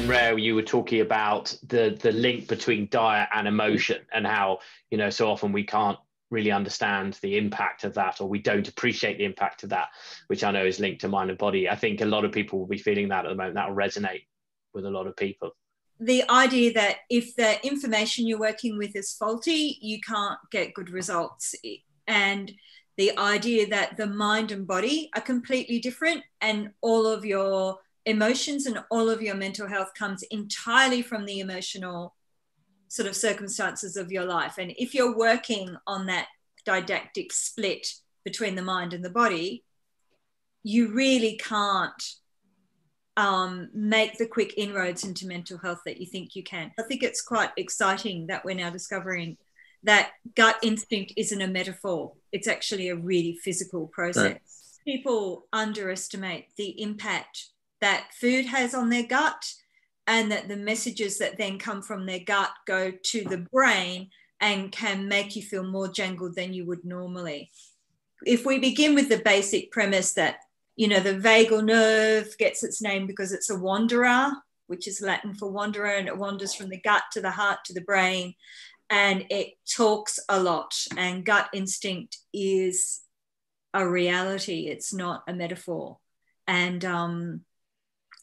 Rhea, you were talking about the link between diet and emotion, and how, you know, so often we can't really understand the impact of that, or we don't appreciate the impact of that, which I know is linked to mind and body. I think a lot of people will be feeling that at the moment. That will resonate with a lot of people. The idea that if the information you're working with is faulty, you can't get good results. And the idea that the mind and body are completely different, and all of your emotions and all of your mental health comes entirely from the emotional sort of circumstances of your life. And if you're working on that didactic split between the mind and the body, you really can't make the quick inroads into mental health that you think you can. I think it's quite exciting that we're now discovering that gut instinct isn't a metaphor. It's actually a really physical process. Right. People underestimate the impact that food has on their gut, and that the messages that then come from their gut go to the brain and can make you feel more jangled than you would normally. If we begin with the basic premise that, you know, the vagal nerve gets its name because it's a wanderer, which is Latin for wanderer, and it wanders from the gut to the heart to the brain, and it talks a lot, and gut instinct is a reality. It's not a metaphor.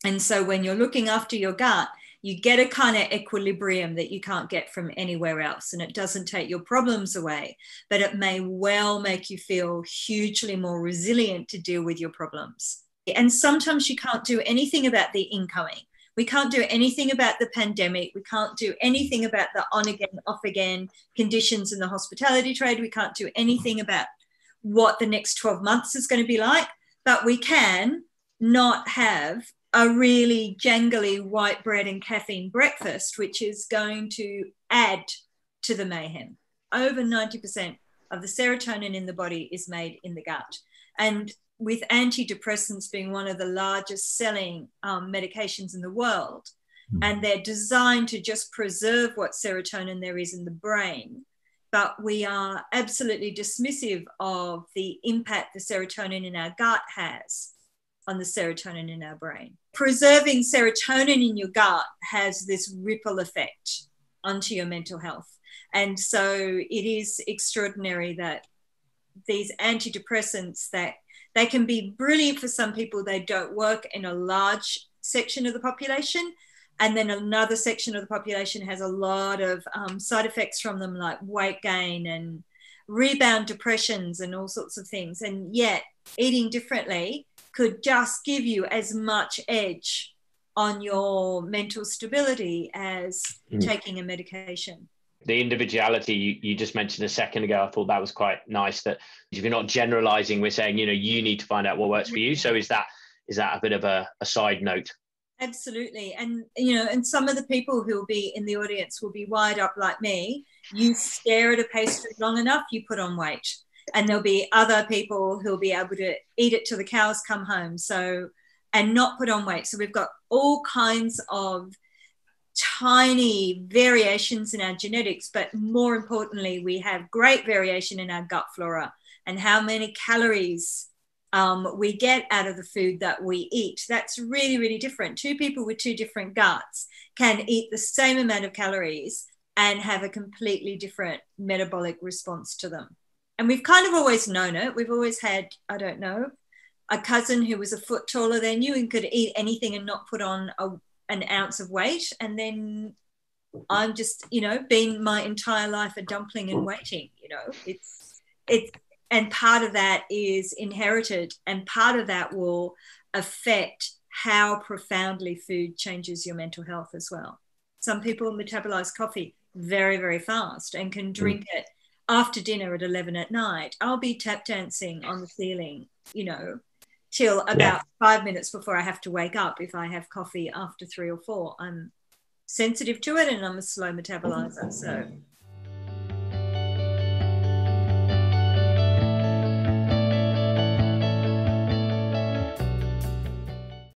And so when you're looking after your gut, you get a kind of equilibrium that you can't get from anywhere else. And it doesn't take your problems away, but it may well make you feel hugely more resilient to deal with your problems. And sometimes you can't do anything about the incoming. We can't do anything about the pandemic. We can't do anything about the on again, off again conditions in the hospitality trade. We can't do anything about what the next 12 months is going to be like, but we can not have a really jangly white bread and caffeine breakfast, which is going to add to the mayhem. Over 90% of the serotonin in the body is made in the gut. And with antidepressants being one of the largest selling medications in the world, and they're designed to just preserve what serotonin there is in the brain, but we are absolutely dismissive of the impact the serotonin in our gut has on the serotonin in our brain. Preserving serotonin in your gut has this ripple effect onto your mental health. And so it is extraordinary that these antidepressants, that they can be brilliant for some people, they don't work in a large section of the population. And then another section of the population has a lot of side effects from them, like weight gain and rebound depressions and all sorts of things. And yet eating differently could just give you as much edge on your mental stability as taking a medication. The individuality you just mentioned a second ago, I thought that was quite nice, that if you're not generalizing, we're saying, you know, you need to find out what works for you. So is that a bit of a side note? Absolutely. And, you know, and some of the people who will be in the audience will be wired up like me. You stare at a pastry long enough, you put on weight. And there'll be other people who'll be able to eat it till the cows come home, and not put on weight. So we've got all kinds of tiny variations in our genetics, but more importantly, we have great variation in our gut flora and how many calories we get out of the food that we eat. That's really, really different. Two people with two different guts can eat the same amount of calories and have a completely different metabolic response to them. And we've kind of always known it. We've always had, I don't know, a cousin who was a foot taller than you and could eat anything and not put on an ounce of weight. And then I'm just, you know, been my entire life a dumpling and waiting, you know. And part of that is inherited, and part of that will affect how profoundly food changes your mental health as well. Some people metabolize coffee very, very fast and can drink it after dinner at 11 at night. I'll be tap dancing on the ceiling, you know, till about 5 minutes before I have to wake up if I have coffee after 3 or 4. I'm sensitive to it and I'm a slow metabolizer. So